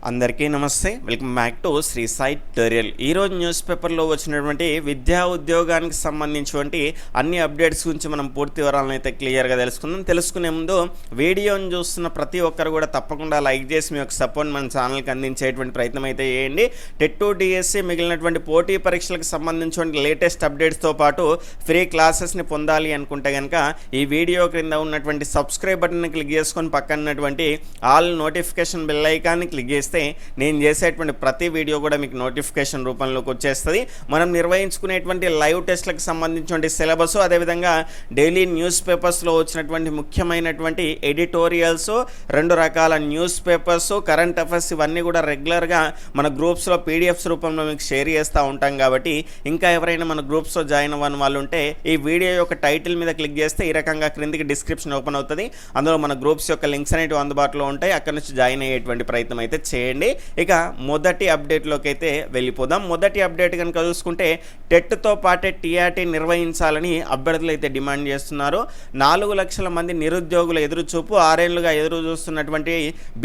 అందరికీ నమస్తే, welcome back to Shri Sai tutorial. ఈరోజు న్యూస్ పేపర్లో వచ్చినటువంటి విద్యా ఉద్యోగానికి సంబంధించినటువంటి అన్ని అప్డేట్స్ గురించి మనం పూర్తి వివరాలను అయితే క్లియర్గా తెలుసుకుందాం. తెలుసుకునే ముందు వీడియోని చూస్తున్న ప్రతి ఒక్కరు కూడా తప్పకుండా లైక్ చేసి మీ యొక్క సపోర్ట్ మన ఛానల్కి అందించేటువంటి ప్రయత్నం అయితే చేయండి. టెట్ డిఎస్సి మిగిలినటువంటి పోటీ పరీక్షలకు సంబంధించిన లేటెస్ట్ అప్డేట్స్తో పాటు ఫ్రీ క్లాసెస్ని పొందాలి అనుకుంటే కనుక ఈ వీడియో క్రింద ఉన్నటువంటి సబ్స్క్రైబ్ బటన్ని క్లిక్ చేసుకొని పక్కన ఉన్నటువంటి ఆల్ నోటిఫికేషన్ బెల్ ఐకాన్ని క్లిక్ చేసి నేను చేసేటువంటి ప్రతి వీడియో కూడా మీకు నోటిఫికేషన్ రూపంలోకి వచ్చేస్తుంది. మనం నిర్వహించుకునేటువంటి లైవ్ టెస్ట్లకు సంబంధించినటువంటి సిలబస్, అదేవిధంగా డైలీ న్యూస్ పేపర్స్లో వచ్చినటువంటి ముఖ్యమైనటువంటి ఎడిటోరియల్స్, 2 రకాల న్యూస్ పేపర్స్, కరెంట్ అఫైర్స్ ఇవన్నీ కూడా రెగ్యులర్గా మన గ్రూప్స్లో పీడిఎఫ్స్ రూపంలో మీకు షేర్ చేస్తూ ఉంటాం. కాబట్టి ఇంకా ఎవరైనా మన గ్రూప్స్లో జాయిన్ అవ్వని వాళ్ళు ఉంటే ఈ వీడియో యొక్క టైటిల్ మీద క్లిక్ చేస్తే ఈ రకంగా క్రిందికి డిస్క్రిప్షన్ ఓపెన్ అవుతుంది. అందులో మన గ్రూప్స్ యొక్క లింక్స్ అనేవి అందుబాటులో ఉంటాయి. అక్కడ నుంచి జాయిన్ అయ్యేటువంటి ప్రయత్నం అయితే చేయండి. ఇక మొదటి అప్డేట్లోకి అయితే వెళ్ళిపోదాం. మొదటి అప్డేట్ కనుక చూసుకుంటే టెట్తో పాటే టీఆర్టీ నిర్వహించాలని అభ్యర్థులు అయితే డిమాండ్ చేస్తున్నారు. 4 లక్షల మంది నిరుద్యోగుల ఎదురుచూపు, 6 ఏళ్లుగా ఎదురు చూస్తున్నటువంటి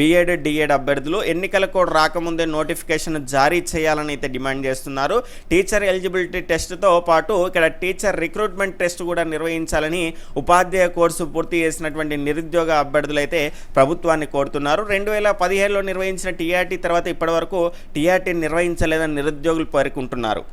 బీఎడ్ డిఎడ్ అభ్యర్థులు ఎన్నికల కోడ్ రాకముందే నోటిఫికేషన్ జారీ చేయాలని అయితే డిమాండ్ చేస్తున్నారు. టీచర్ ఎలిజిబిలిటీ టెస్ట్తో పాటు ఇక్కడ టీచర్ రిక్రూట్మెంట్ టెస్ట్ కూడా నిర్వహించాలని ఉపాధ్యాయ కోర్సు పూర్తి చేసినటువంటి నిరుద్యోగ అభ్యర్థులు అయితే ప్రభుత్వాన్ని కోరుతున్నారు. 2017లో నిర్వహించిన టీఆర్టీ తర్వాత ఇప్పటివరకు టీఆర్టీ నిర్వహించలేదని నిరుద్యోగులు పేర్కొంటున్నారు.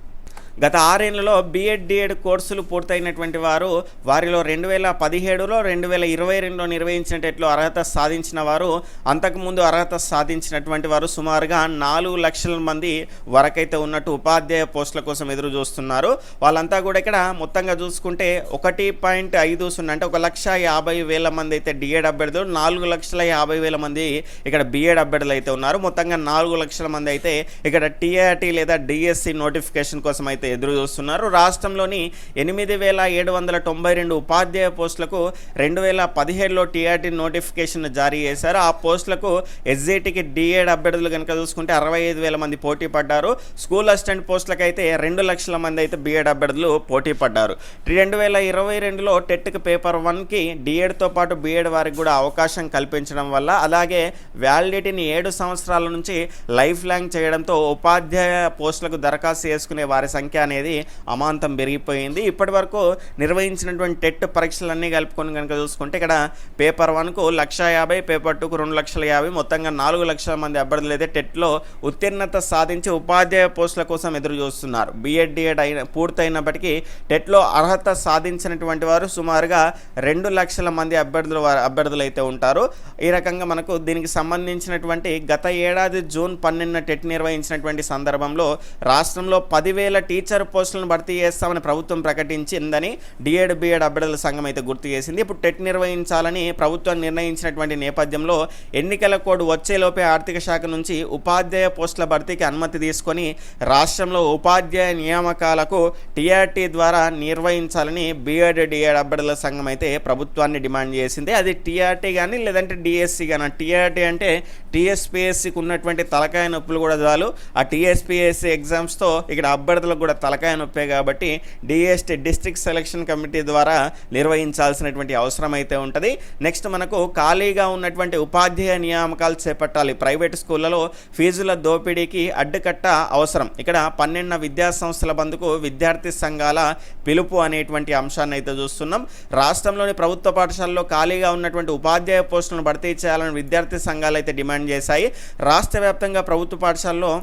గత 6 ఏళ్లలో బీఎడ్ డిఎడ్ కోర్సులు పూర్తయినటువంటి వారిలో 2017లో 2022లో నిర్వహించిన టెట్లో అర్హత సాధించిన వారు, అంతకుముందు అర్హత సాధించినటువంటి వారు సుమారుగా 4 లక్షల మంది వరకైతే ఉన్నట్టు ఉపాధ్యాయ పోస్టుల కోసం ఎదురు చూస్తున్నారు. వాళ్ళంతా కూడా ఇక్కడ మొత్తంగా చూసుకుంటే 1.50 అంటే 1,50,000 మంది అయితే డిఎడ్ అభ్యర్థులు, 4,50,000 మంది ఇక్కడ బీఎడ్ అభ్యర్థులు అయితే ఉన్నారు. మొత్తంగా 4 లక్షల మంది అయితే ఇక్కడ టీఆర్టీ లేదా డిఎస్సి నోటిఫికేషన్ కోసం అయితే ఎదురు చూస్తున్నారు. రాష్ట్రంలోని 8,792 ఉపాధ్యాయ పోస్టులకు 2017లో టీఆర్టీ నోటిఫికేషన్ జారీ చేశారు. ఆ పోస్టులకు ఎస్జిటికి డిఎడ్ అభ్యర్థులు కనుక చూసుకుంటే 65,000 మంది పోటీ పడ్డారు. స్కూల్ అసిస్టెంట్ పోస్టులకు అయితే 2 లక్షల మంది అయితే బీఎడ్ అభ్యర్థులు పోటీ పడ్డారు. 2022లో టెట్కి పేపర్ 1కి డిఎడ్తో పాటు బీఎడ్ వారికి కూడా అవకాశం కల్పించడం వల్ల, అలాగే వ్యాలిడిటీని 7 సంవత్సరాల నుంచి లైఫ్ లాంగ్ చేయడంతో ఉపాధ్యాయ పోస్టులకు దరఖాస్తు చేసుకునే వారి సంఖ్య అనేది అమాంతం పెరిగిపోయింది. ఇప్పటి వరకు నిర్వహించినటువంటి టెట్ పరీక్షలన్నీ కలుపుకొని కనుక చూసుకుంటే ఇక్కడ పేపర్ 1కు 1,50,000, పేపర్ 2కు 2,50,000, మొత్తంగా 4 లక్షల మంది అభ్యర్థులు అయితే టెట్లో ఉత్తీర్ణత సాధించి ఉపాధ్యాయ పోస్టుల కోసం ఎదురు చూస్తున్నారు. బీఎడ్ డిఎడ్ పూర్తయినప్పటికీ టెట్లో అర్హత సాధించినటువంటి వారు సుమారుగా 2 లక్షల మంది అభ్యర్థులు అయితే ఉంటారు. ఈ రకంగా మనకు దీనికి సంబంధించినటువంటి గత ఏడాది జూన్ 12న టెట్ నిర్వహించినటువంటి సందర్భంలో రాష్ట్రంలో 10,000 టీచర్ పోస్టులను భర్తీ చేస్తామని ప్రభుత్వం ప్రకటించిందని డిఎడ్ బిఎడ్ అభ్యర్థుల సంఘం అయితే గుర్తు చేసింది. ఇప్పుడు టెట్ నిర్వహించాలని ప్రభుత్వం నిర్ణయించినటువంటి నేపథ్యంలో ఎన్నికల కోడ్ వచ్చేలోపే ఆర్థిక శాఖ నుంచి ఉపాధ్యాయ పోస్టుల భర్తీకి అనుమతి తీసుకొని రాష్ట్రంలో ఉపాధ్యాయ నియామకాలకు టీఆర్టీ ద్వారా నిర్వహించాలని బీఎడ్ డిఎడ్ అభ్యర్థుల సంఘం అయితే ప్రభుత్వాన్ని డిమాండ్ చేసింది. అది టీఆర్టీ కానీ లేదంటే డిఎస్సి కానీ. టీఆర్టీ అంటే టీఎస్పీఎస్సికి ఉన్నటువంటి తలకాయ నొప్పులు కూడా చాలు. ఆ టీఎస్పీఎస్సి ఎగ్జామ్స్తో ఇక్కడ అభ్యర్థులకు కూడా తలకాయ నొప్పే కాబట్టి డిఎస్టీ డిస్ట్రిక్ట్ సెలక్షన్ కమిటీ ద్వారా నిర్వహించాల్సినటువంటి అవసరం అయితే ఉంటుంది. నెక్స్ట్ మనకు ఖాళీగా ఉన్నటువంటి ఉపాధ్యాయ నియామకాలు చేపట్టాలి. ప్రైవేట్ స్కూళ్లలో ఫీజుల దోపిడీకి అడ్డుకట్ట అవసరం. ఇక్కడ 12 విద్యా సంస్థల బంద్కు విద్యార్థి సంఘాల పిలుపు అనేటువంటి అంశాన్ని అయితే చూస్తున్నాం. రాష్ట్రంలోని ప్రభుత్వ పాఠశాలలో ఖాళీగా ఉన్నటువంటి ఉపాధ్యాయ పోస్టులను భర్తీ చేయాలని విద్యార్థి సంఘాలు అయితే డిమాండ్ చేశాయి. రాష్ట్ర వ్యాప్తంగా ప్రభుత్వ పాఠశాలలో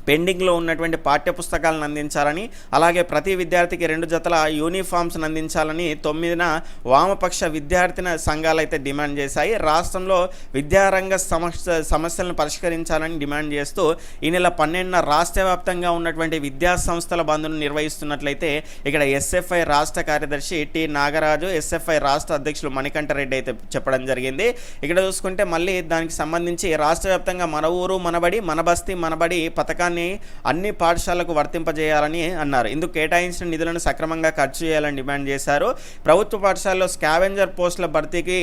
పెండింగ్లో ఉన్నటువంటి పాఠ్యపుస్తకాలను అందించాలని, అలాగే ప్రతి విద్యార్థికి 2 జతల యూనిఫామ్స్ని అందించాలని 9న వామపక్ష విద్యార్థిన సంఘాలు అయితే డిమాండ్ చేశాయి. రాష్ట్రంలో విద్యారంగ సమస్యలను పరిష్కరించాలని డిమాండ్ చేస్తూ ఈ నెల 12న రాష్ట్ర వ్యాప్తంగా ఉన్నటువంటి విద్యా సంస్థల బంద్ను నిర్వహిస్తున్నట్లయితే ఇక్కడ ఎస్ఎఫ్ఐ రాష్ట్ర కార్యదర్శి టి నాగరాజు, ఎస్ఎఫ్ఐ రాష్ట్ర అధ్యక్షులు మణికంఠరెడ్డి అయితే చెప్పడం జరిగింది. ఇక్కడ చూసుకుంటే మళ్ళీ దానికి సంబంధించి రాష్ట్ర వ్యాప్తంగా మన ఊరు మనబడి, మన బస్తీ మనబడి పథకాన్ని అన్ని పాఠశాలకు వర్తింపజేయాలని అన్నారు. ఇందుకు కేటాయించిన నిధులను సక్రమంగా ఖర్చు చేయాలని డిమాండ్ చేశారు. ప్రభుత్వ పాఠశాలలో స్కావెంజర్ పోస్టుల భర్తీకి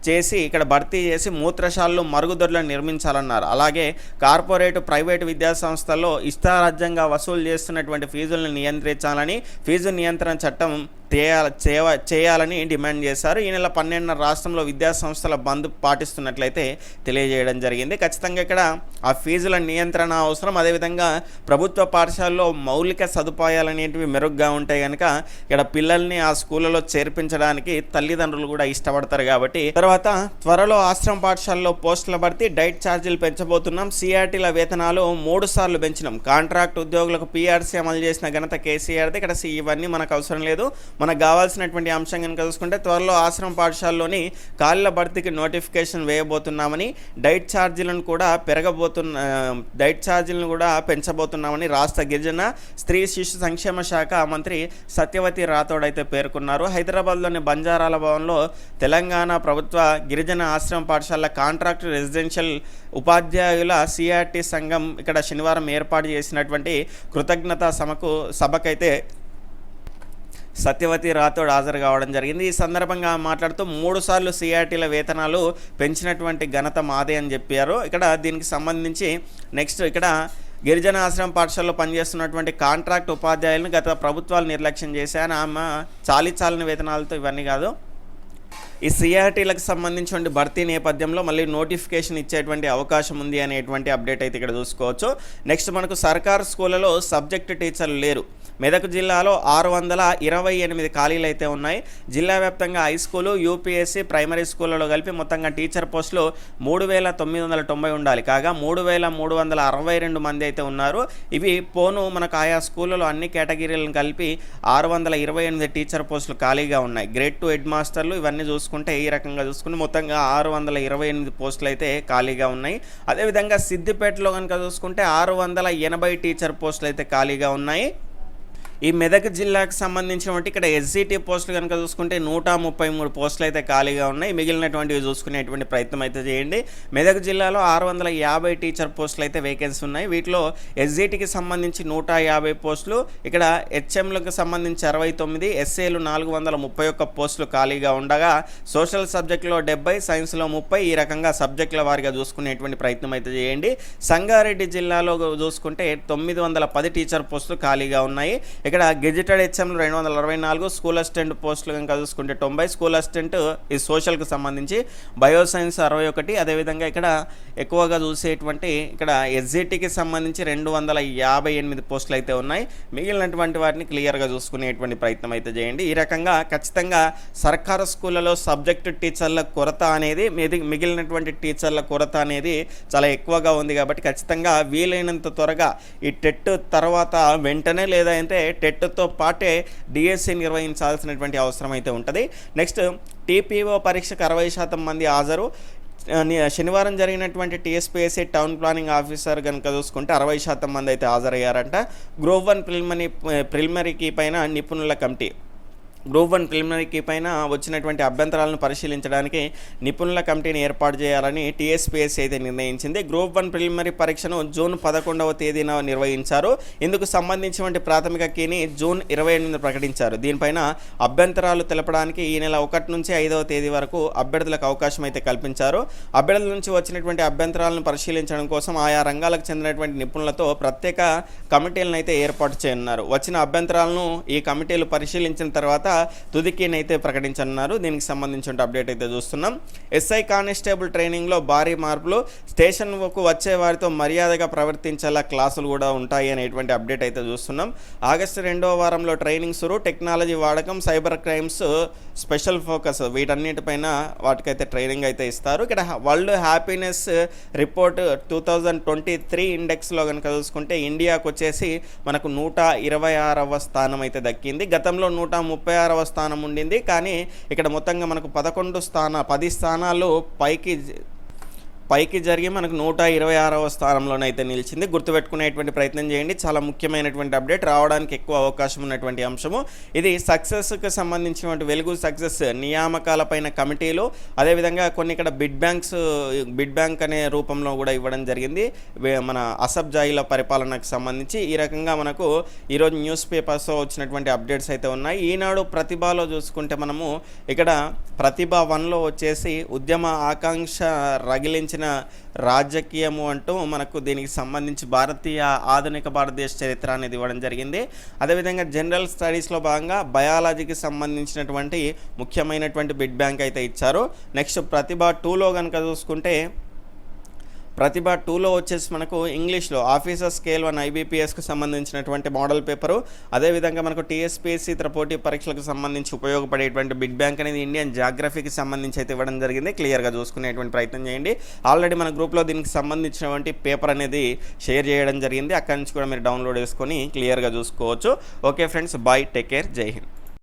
చేసి ఇక్కడ భర్తీ చేసి మూత్రశాలలు మరుగుదొడ్లను నిర్మించాలన్నారు. అలాగే కార్పొరేట్ ప్రైవేటు విద్యా సంస్థల్లో ఇష్టారాజ్యంగా వసూలు చేస్తున్నటువంటి ఫీజులను నియంత్రించాలని ఫీజు నియంత్రణ చట్టం చేయాలని డిమాండ్ చేశారు. ఈ నెల 12న రాష్ట్రంలో విద్యా సంస్థల బంద్ పాటిస్తున్నట్లయితే తెలియజేయడం జరిగింది. ఖచ్చితంగా ఇక్కడ ఆ ఫీజుల నియంత్రణ అవసరం. అదేవిధంగా ప్రభుత్వ పాఠశాలలో మౌలిక సదుపాయాలు అనేటివి మెరుగ్గా ఉంటాయి కనుక ఇక్కడ పిల్లల్ని ఆ స్కూళ్ళలో చేర్పించడానికి తల్లిదండ్రులు కూడా ఇష్టపడతారు. కాబట్టి తర్వాత త్వరలో ఆశ్రమ పాఠశాలలో పోస్టుల భర్తీ, డైట్ ఛార్జీలు పెంచబోతున్నాం, సిఆర్టీల వేతనాలు 3 సార్లు పెంచినాం, కాంట్రాక్ట్ ఉద్యోగులకు పీఆర్సీ అమలు చేసిన ఘనత కేసీఆర్ది. ఇక్కడ ఇవన్నీ మనకు అవసరం లేదు. మనకు కావాల్సినటువంటి అంశం కనుక చూసుకుంటే త్వరలో ఆశ్రమ పాఠశాలలోని ఖాళీల భర్తీకి నోటిఫికేషన్ వేయబోతున్నామని, డైట్ ఛార్జీలను కూడా పెంచబోతున్నామని రాష్ట్ర గిరిజన స్త్రీ శిశు సంక్షేమ శాఖ మంత్రి సత్యవతి రాథోడ్ అయితే పేర్కొన్నారు. హైదరాబాద్లోని బంజారాల భవన్లో తెలంగాణ ప్రభుత్వ గిరిజన ఆశ్రమ పాఠశాల కాంట్రాక్ట్ రెసిడెన్షియల్ ఉపాధ్యాయుల సిఆర్టీ సంఘం ఇక్కడ శనివారం ఏర్పాటు చేసినటువంటి కృతజ్ఞతా సభకైతే సత్యవతి రాథోడ్ హాజరు కావడం జరిగింది. ఈ సందర్భంగా మాట్లాడుతూ 3 సార్లు సిఆర్టీల వేతనాలు పెంచినటువంటి ఘనత మాదే అని చెప్పారు. ఇక్కడ దీనికి సంబంధించి నెక్స్ట్ ఇక్కడ గిరిజన ఆశ్రమ పాఠశాలలో పనిచేస్తున్నటువంటి కాంట్రాక్ట్ ఉపాధ్యాయులను గత ప్రభుత్వాలు నిర్లక్ష్యం చేశాయని ఆమె చాలని వేతనాలతో ఇవన్నీ కాదు, ఈ సిఆర్టీలకు సంబంధించిన భర్తీ నేపథ్యంలో మళ్ళీ నోటిఫికేషన్ ఇచ్చేటువంటి అవకాశం ఉంది అనేటువంటి అప్డేట్ అయితే ఇక్కడ చూసుకోవచ్చు. నెక్స్ట్ మనకు సర్కారు స్కూళ్ళలో సబ్జెక్ట్ టీచర్లు లేరు. మెదక్ జిల్లాలో 628 ఖాళీలు అయితే ఉన్నాయి. జిల్లా వ్యాప్తంగా హై స్కూలు, యూపీఎస్సీ, ప్రైమరీ స్కూళ్ళలో కలిపి మొత్తంగా టీచర్ పోస్టులు 3990 ఉండాలి. కాగా 3362 మంది అయితే ఉన్నారు. ఇవి పోను మనకు ఆయా స్కూళ్ళలో అన్ని కేటగిరీలను కలిపి 628 టీచర్ పోస్టులు ఖాళీగా ఉన్నాయి. గ్రేడ్ 2 హెడ్ మాస్టర్లు ఇవన్నీ చూసుకుంటే ఈ రకంగా చూసుకుంటే మొత్తంగా 628 పోస్టులు అయితే ఖాళీగా ఉన్నాయి. అదేవిధంగా సిద్దిపేటలో కనుక చూసుకుంటే 680 టీచర్ పోస్టులు అయితే ఖాళీగా ఉన్నాయి. ఈ మెదక్ జిల్లాకు సంబంధించినటువంటి ఇక్కడ ఎస్జిటి పోస్టులు కనుక చూసుకుంటే 133 పోస్టులు అయితే ఖాళీగా ఉన్నాయి. మిగిలినటువంటివి చూసుకునేటువంటి ప్రయత్నం అయితే చేయండి. మెదక్ జిల్లాలో 650 టీచర్ పోస్టులు అయితే వేకెన్సీ ఉన్నాయి. వీటిలో ఎస్జిటికి సంబంధించి 150 పోస్టులు, ఇక్కడ హెచ్ఎంలకు సంబంధించి 69, ఎస్ఏలు 431 పోస్టులు ఖాళీగా ఉండగా సోషల్ సబ్జెక్టులో 70, సైన్స్లో 30 ఈ రకంగా సబ్జెక్టుల వారిగా చూసుకునేటువంటి ప్రయత్నం అయితే చేయండి. సంగారెడ్డి జిల్లాలో చూసుకుంటే 910 టీచర్ పోస్టులు ఖాళీగా ఉన్నాయి. ఇక్కడ గెజిటెడ్ హెచ్ఎంలు 264, స్కూల్ అసిస్టెంట్ పోస్టులు కనుక చూసుకుంటే 90, స్కూల్ అసిస్టెంట్ ఈ సోషల్కి సంబంధించి బయోసైన్స్ 61, అదేవిధంగా ఇక్కడ ఎక్కువగా చూసేటువంటి ఇక్కడ ఎస్జిటికి సంబంధించి 258 పోస్టులు అయితే ఉన్నాయి. మిగిలినటువంటి వాటిని క్లియర్గా చూసుకునేటువంటి ప్రయత్నం అయితే చేయండి. ఈ రకంగా ఖచ్చితంగా సర్కారు స్కూళ్ళలో సబ్జెక్టు టీచర్ల కొరత అనేది మిగిలినటువంటి టీచర్ల కొరత అనేది చాలా ఎక్కువగా ఉంది. కాబట్టి ఖచ్చితంగా వీలైనంత త్వరగా ఈ టెట్ తర్వాత వెంటనే లేదా అంటే టెట్తో పాటే డిఎస్సి నిర్వహించాల్సినటువంటి అవసరం అయితే ఉంటుంది. నెక్స్ట్ టీపీఓ పరీక్షకు 60% మంది హాజరు. శనివారం జరిగినటువంటి టీఎస్పీఎస్సీ టౌన్ ప్లానింగ్ ఆఫీసర్ కనుక చూసుకుంటే 60% మంది అయితే హాజరయ్యారంట. గ్రూప్ 1 ప్రిలిమినరీకి పైన నిపుణుల కమిటీ గ్రూప్ 1 ప్రిలిమినరీకి పైన వచ్చినటువంటి అభ్యంతరాలను పరిశీలించడానికి నిపుణుల కమిటీని ఏర్పాటు చేయాలని టీఎస్పీఎస్సీ అయితే నిర్ణయించింది. గ్రూప్ 1 ప్రిలిమినరీ పరీక్షను జూన్ 11వ తేదీన నిర్వహించారు. ఇందుకు సంబంధించినటువంటి ప్రాథమిక కీని జూన్ 28 ప్రకటించారు. దీనిపైన అభ్యంతరాలు తెలపడానికి ఈ నెల 1 నుంచి 5వ తేదీ వరకు అభ్యర్థులకు అవకాశం అయితే కల్పించారు. అభ్యర్థుల నుంచి వచ్చినటువంటి అభ్యంతరాలను పరిశీలించడం కోసం ఆయా రంగాలకు చెందినటువంటి నిపుణులతో ప్రత్యేక కమిటీలను అయితే ఏర్పాటు చేయనున్నారు. వచ్చిన అభ్యంతరాలను ఈ కమిటీలు పరిశీలించిన తర్వాత తుదికీనైతే ప్రకటించనున్నారు. దీనికి సంబంధించిన అప్డేట్ అయితే చూస్తున్నాం. ఎస్ఐ కానిస్టేబుల్ ట్రైనింగ్లో భారీ మార్పులు, స్టేషన్కు వచ్చే వారితో మర్యాదగా ప్రవర్తించేలా క్లాసులు కూడా ఉంటాయి అనేటువంటి అప్డేట్ అయితే చూస్తున్నాం. ఆగస్టు 2వ వారంలో ట్రైనింగ్ సురు, టెక్నాలజీ వాడకం, సైబర్ క్రైమ్స్ స్పెషల్ ఫోకస్ వీటన్నిటిపైన వాటికైతే ట్రైనింగ్ అయితే ఇస్తారు. ఇక్కడ వరల్డ్ హ్యాపీనెస్ రిపోర్ట్ 2023 ఇండెక్స్లో కనుక చూసుకుంటే ఇండియాకు వచ్చేసి మనకు 126వ స్థానం అయితే దక్కింది. గతంలో 136వ స్థానం ఉండింది. కానీ ఇక్కడ మొత్తంగా మనకు 10 స్థానాలు పైకి పైకి జరిగి మనకు 126వ స్థానంలోనైతే నిలిచింది. గుర్తుపెట్టుకునేటువంటి ప్రయత్నం చేయండి. చాలా ముఖ్యమైనటువంటి అప్డేట్, రావడానికి ఎక్కువ అవకాశం ఉన్నటువంటి అంశము. ఇది సక్సెస్కి సంబంధించినటువంటి వెలుగు సక్సెస్ నియామకాలపైన కమిటీలు, అదేవిధంగా కొన్ని ఇక్కడ బిడ్ బ్యాంక్ అనే రూపంలో కూడా ఇవ్వడం జరిగింది. మన అసబ్జాయిల పరిపాలనకు సంబంధించి ఈ రకంగా మనకు ఈరోజు న్యూస్ పేపర్స్లో వచ్చినటువంటి అప్డేట్స్ అయితే ఉన్నాయి. ఈనాడు ప్రతిభలో చూసుకుంటే మనము ఇక్కడ ప్రతిభ 1లో వచ్చేసి ఉద్యమ ఆకాంక్ష రగిలించిన రాజకీయము అంటూ మనకు దీనికి సంబంధించి ఆధునిక భారతదేశ చరిత్ర అనేది ఇవ్వడం జరిగింది. అదేవిధంగా జనరల్ స్టడీస్లో భాగంగా బయాలజీకి సంబంధించినటువంటి ముఖ్యమైనటువంటి బిడ్ బ్యాంక్ అయితే ఇచ్చారు. నెక్స్ట్ ప్రతిభ 2లో కనుక చూసుకుంటే ప్రతిభ 2లో వచ్చేసి మనకు ఇంగ్లీష్లో ఆఫీసర్ స్కేల్ 1 IBPSకు సంబంధించినటువంటి మోడల్ పేపరు, అదేవిధంగా మనకు TSPSC ఇతర పోటీ పరీక్షలకు సంబంధించి ఉపయోగపడేటువంటి బిగ్ బ్యాంక్ అనేది ఇండియన్ జాగ్రఫీకి సంబంధించి అయితే ఇవ్వడం జరిగింది. క్లియర్గా చూసుకునేటువంటి ప్రయత్నం చేయండి. ఆల్రెడీ మన గ్రూప్లో దీనికి సంబంధించినటువంటి పేపర్ అనేది షేర్ చేయడం జరిగింది. అక్కడి నుంచి కూడా మీరు డౌన్లోడ్ చేసుకొని క్లియర్గా చూసుకోవచ్చు. Okay friends, bye, take care, జై హింద్.